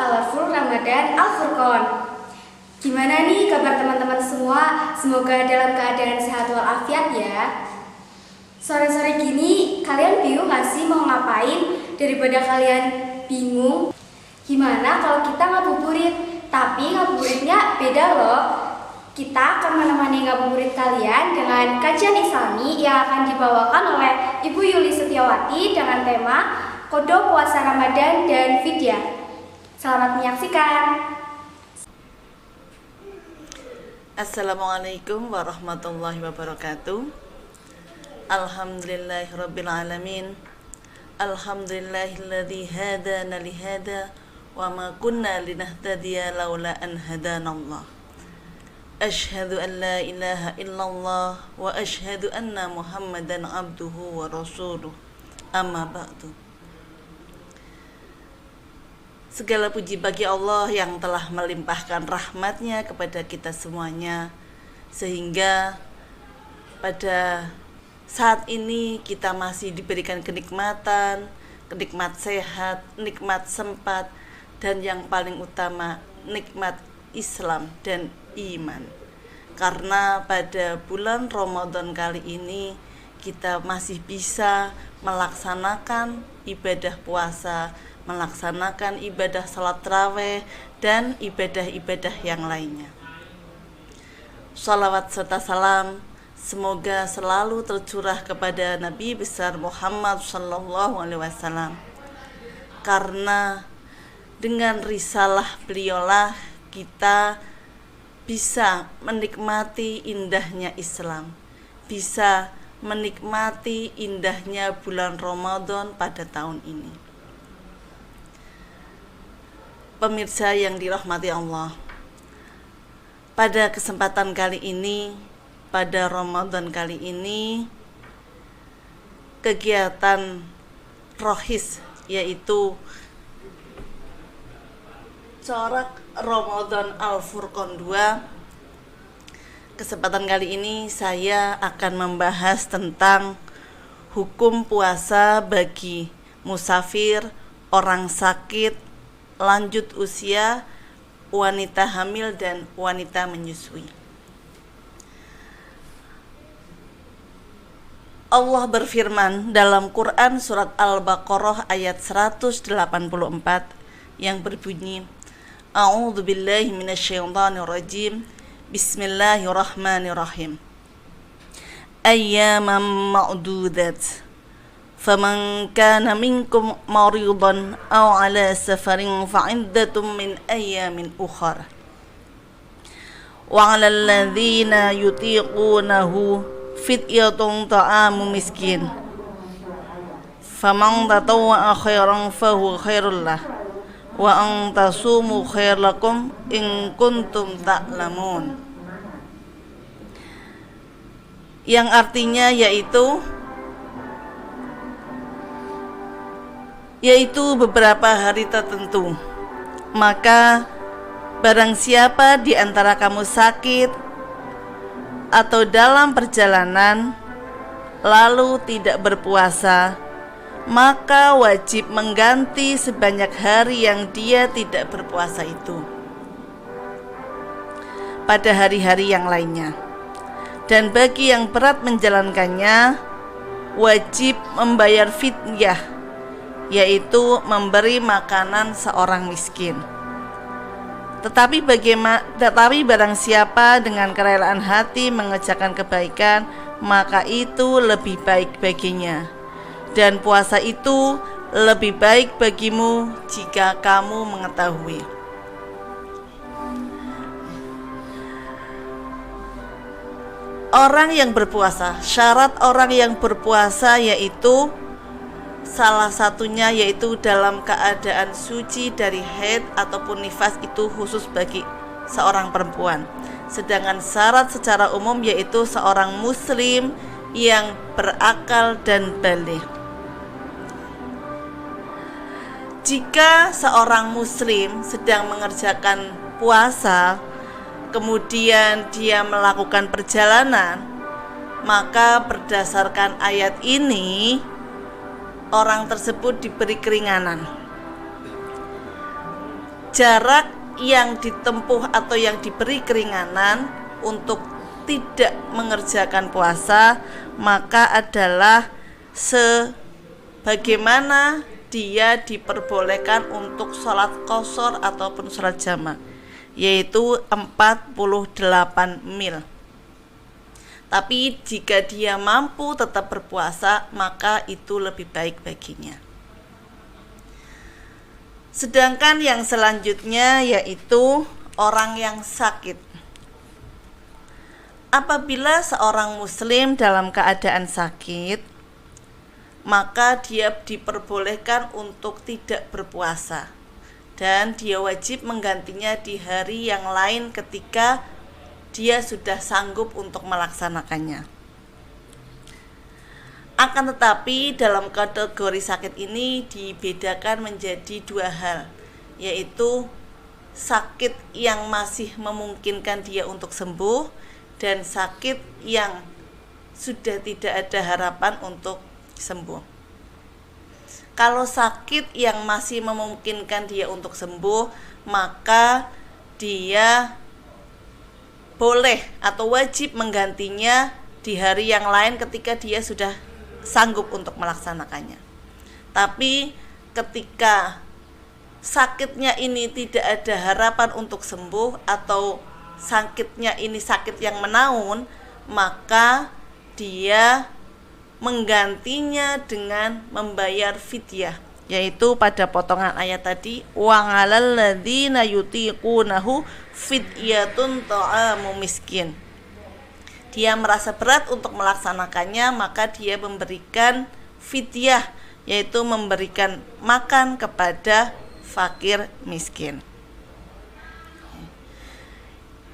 Colorful Ramadan Al-Furqon. Gimana nih kabar teman-teman semua? Semoga dalam keadaan sehat walafiat ya. Sore-sore gini kalian bingung gak sih mau ngapain? Daripada kalian bingung, gimana kalau kita ngabuburit? Tapi ngabuburitnya beda loh. Kita akan menemani ngabuburit kalian dengan kajian Islami yang akan dibawakan oleh Ibu Yuli Setiawati dengan tema Kodok Puasa Ramadan dan Fidyah. Selamat menyaksikan. Assalamualaikum warahmatullahi wabarakatuh. Alhamdulillahirabbil alamin. Alhamdulillahilladzi hadana lihada wa ma kunna linahtadiya laula an hadanallah. Asyhadu an la ilaha illallah wa asyhadu anna Muhammadan abduhu wa rasuluh. Amma ba'du. Segala puji bagi Allah yang telah melimpahkan rahmatnya kepada kita semuanya, sehingga pada saat ini kita masih diberikan kenikmatan, nikmat sehat, nikmat sempat, dan yang paling utama nikmat Islam dan iman. Karena pada bulan Ramadan kali ini kita masih bisa melaksanakan ibadah puasa, melaksanakan ibadah salat tarawih dan ibadah-ibadah yang lainnya. Shalawat serta salam semoga selalu tercurah kepada Nabi besar Muhammad sallallahu alaihi wasallam. Karena dengan risalah beliaulah kita bisa menikmati indahnya Islam, bisa menikmati indahnya bulan Ramadan pada tahun ini. Pemirsa yang dirahmati Allah, pada kesempatan kali ini, pada Ramadan kali ini, kegiatan rohis yaitu Corak Ramadan Al-Furqon 2. Kesempatan kali ini saya akan membahas tentang hukum puasa bagi musafir, orang sakit, lanjut usia, wanita hamil, dan wanita menyusui. Allah berfirman dalam Quran surat Al-Baqarah ayat 184 yang berbunyi, A'udzu billahi minasyaitonir rajim. Bismillahirrahmanirrahim. Ayyaman ma'dudat. Faman kana minkum maridan aw ala safarin fa'iddatun min ayyamin ukhra. Wa 'alal ladzina yutiqunahu fidyatun ta'amu miskin. Faman tatawwa'a khairan fahuwa khairul lah. Wa an tasumu khair lakum in kuntum ta'lamun. Yang artinya yaitu beberapa hari tertentu. Maka barang siapa di antara kamu sakit atau dalam perjalanan lalu tidak berpuasa, maka wajib mengganti sebanyak hari yang dia tidak berpuasa itu pada hari-hari yang lainnya. Dan bagi yang berat menjalankannya, wajib membayar fidyah, yaitu memberi makanan seorang miskin. Tetapi barang siapa dengan kerelaan hati mengerjakan kebaikan, maka itu lebih baik baginya. Dan puasa itu lebih baik bagimu jika kamu mengetahui. Orang yang berpuasa, syarat orang yang berpuasa yaitu salah satunya yaitu dalam keadaan suci dari haid ataupun nifas, itu khusus bagi seorang perempuan. Sedangkan syarat secara umum yaitu seorang muslim yang berakal dan baligh. Jika seorang muslim sedang mengerjakan puasa, kemudian dia melakukan perjalanan, maka berdasarkan ayat ini orang tersebut diberi keringanan. jarak yang ditempuh atau yang diberi keringanan untuk tidak mengerjakan puasa, maka adalah sebagaimana dia diperbolehkan untuk sholat qashar ataupun sholat jamak, yaitu 48 mil. Tapi jika dia mampu tetap berpuasa, maka itu lebih baik baginya. Sedangkan yang selanjutnya yaitu orang yang sakit. Apabila seorang muslim dalam keadaan sakit, maka dia diperbolehkan untuk tidak berpuasa, dan dia wajib menggantinya di hari yang lain ketika dia sudah sanggup untuk melaksanakannya. Akan tetapi dalam kategori sakit ini dibedakan menjadi dua hal, yaitu sakit yang masih memungkinkan dia untuk sembuh dan sakit yang sudah tidak ada harapan untuk sembuh. Kalau sakit yang masih memungkinkan dia untuk sembuh, maka dia boleh atau wajib menggantinya di hari yang lain ketika dia sudah sanggup untuk melaksanakannya. Tapi ketika sakitnya ini tidak ada harapan untuk sembuh atau sakitnya ini sakit yang menaun, maka dia menggantinya dengan membayar fidyah, yaitu pada potongan ayat tadi, wa 'alal ladzina yutiqunahu fidyatun ta'amu miskin. Dia merasa berat untuk melaksanakannya, maka dia memberikan fidyah, yaitu memberikan makan kepada fakir miskin.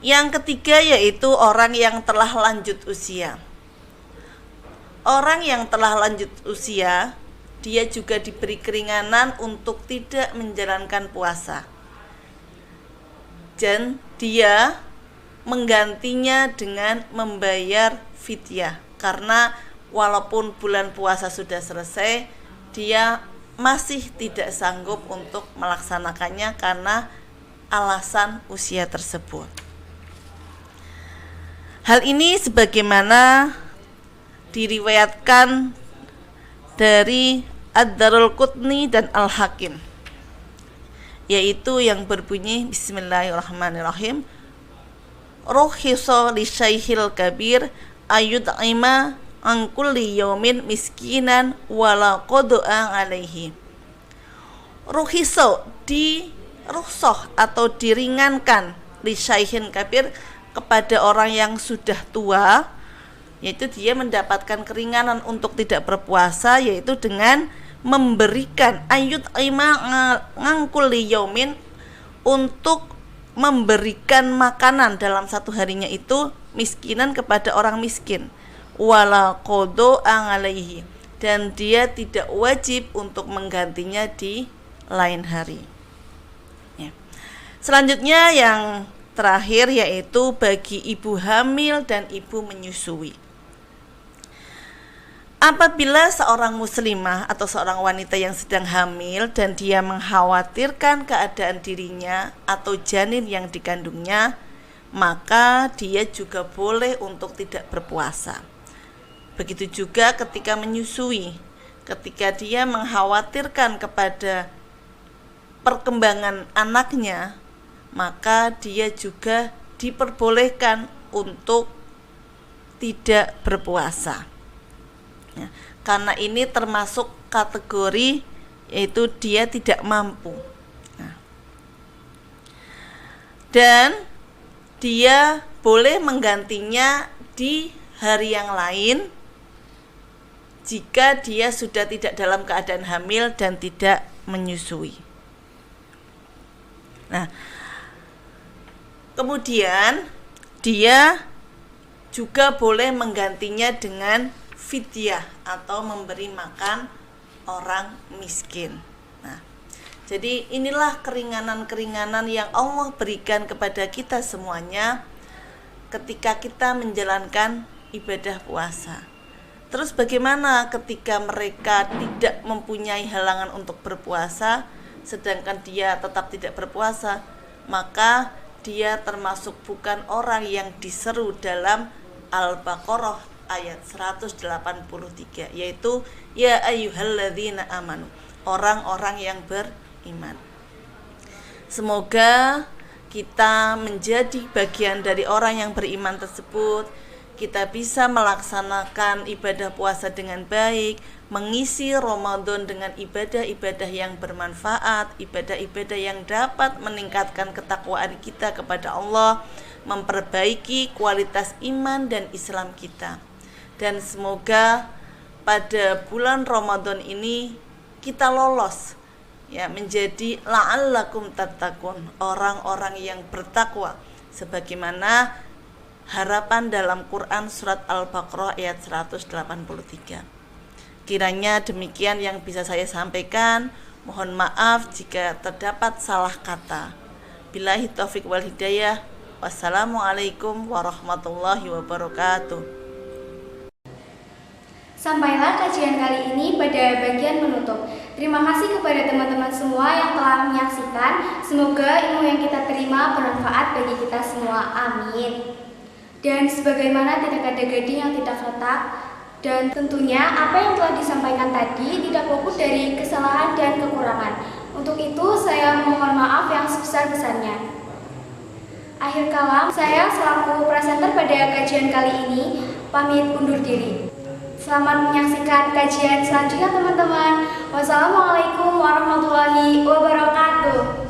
Yang ketiga yaitu orang yang telah lanjut usia. Orang yang telah lanjut usia, dia juga diberi keringanan untuk tidak menjalankan puasa, dan dia menggantinya dengan membayar fidyah, karena walaupun bulan puasa sudah selesai, dia masih tidak sanggup untuk melaksanakannya karena alasan usia tersebut. Hal ini sebagaimana diriwayatkan dari Ad-Darul Qutni dan Al-Hakim, yaitu yang berbunyi Bismillahirrahmanirrahim, rukhisa li syaikhil kabir ayud'ima an kulli yaumin miskinan wala qad'a alaihi. Rukhisa, di rukhsah atau diringankan li syaikhin kabir, kepada orang yang sudah tua, yaitu dia mendapatkan keringanan untuk tidak berpuasa, yaitu dengan memberikan ayut aima ngangkuli yaumin, untuk memberikan makanan dalam satu harinya itu miskinan kepada orang miskin, wala qodo alaihi, dan dia tidak wajib untuk menggantinya di lain hari. Ya. Selanjutnya yang terakhir yaitu bagi ibu hamil dan ibu menyusui. Apabila seorang muslimah atau seorang wanita yang sedang hamil dan dia mengkhawatirkan keadaan dirinya atau janin yang dikandungnya, maka dia juga boleh untuk tidak berpuasa. Begitu juga ketika menyusui, ketika dia mengkhawatirkan kepada perkembangan anaknya, maka dia juga diperbolehkan untuk tidak berpuasa. Ya, karena ini termasuk kategori yaitu dia tidak mampu. Nah, dan dia boleh menggantinya di hari yang lain jika dia sudah tidak dalam keadaan hamil dan tidak menyusui. Nah, kemudian dia juga boleh menggantinya dengan fidyah atau memberi makan orang miskin. Nah, jadi inilah keringanan-keringanan yang Allah berikan kepada kita semuanya ketika kita menjalankan ibadah puasa. Terus bagaimana ketika mereka tidak mempunyai halangan untuk berpuasa, sedangkan dia tetap tidak berpuasa, maka dia termasuk bukan orang yang diseru dalam Al-Baqarah ayat 183, yaitu ya ayyuhalladzina amanu, orang-orang yang beriman. Semoga kita menjadi bagian dari orang yang beriman tersebut. Kita bisa melaksanakan ibadah puasa dengan baik, mengisi Ramadan dengan ibadah-ibadah yang bermanfaat, ibadah-ibadah yang dapat meningkatkan ketakwaan kita kepada Allah, memperbaiki kualitas iman dan Islam kita. Dan semoga pada bulan Ramadan ini kita lolos ya menjadi la'allakum tattaqun, orang-orang yang bertakwa, sebagaimana harapan dalam Quran surat Al-Baqarah ayat 183. Kiranya demikian yang bisa saya sampaikan. Mohon maaf jika terdapat salah kata. Billahi taufik wal hidayah. Wassalamualaikum warahmatullahi wabarakatuh. Sampailah kajian kali ini pada bagian menutup. Terima kasih kepada teman-teman semua yang telah menyaksikan. Semoga ilmu yang kita terima bermanfaat bagi kita semua. Amin. Dan sebagaimana tidak ada gading yang tidak retak, dan tentunya apa yang telah disampaikan tadi tidak luput dari kesalahan dan kekurangan. Untuk itu saya mohon maaf yang sebesar-besarnya. Akhir kalam, saya selaku presenter pada kajian kali ini pamit undur diri. Selamat menyaksikan kajian selanjutnya teman-teman. Wassalamualaikum warahmatullahi wabarakatuh.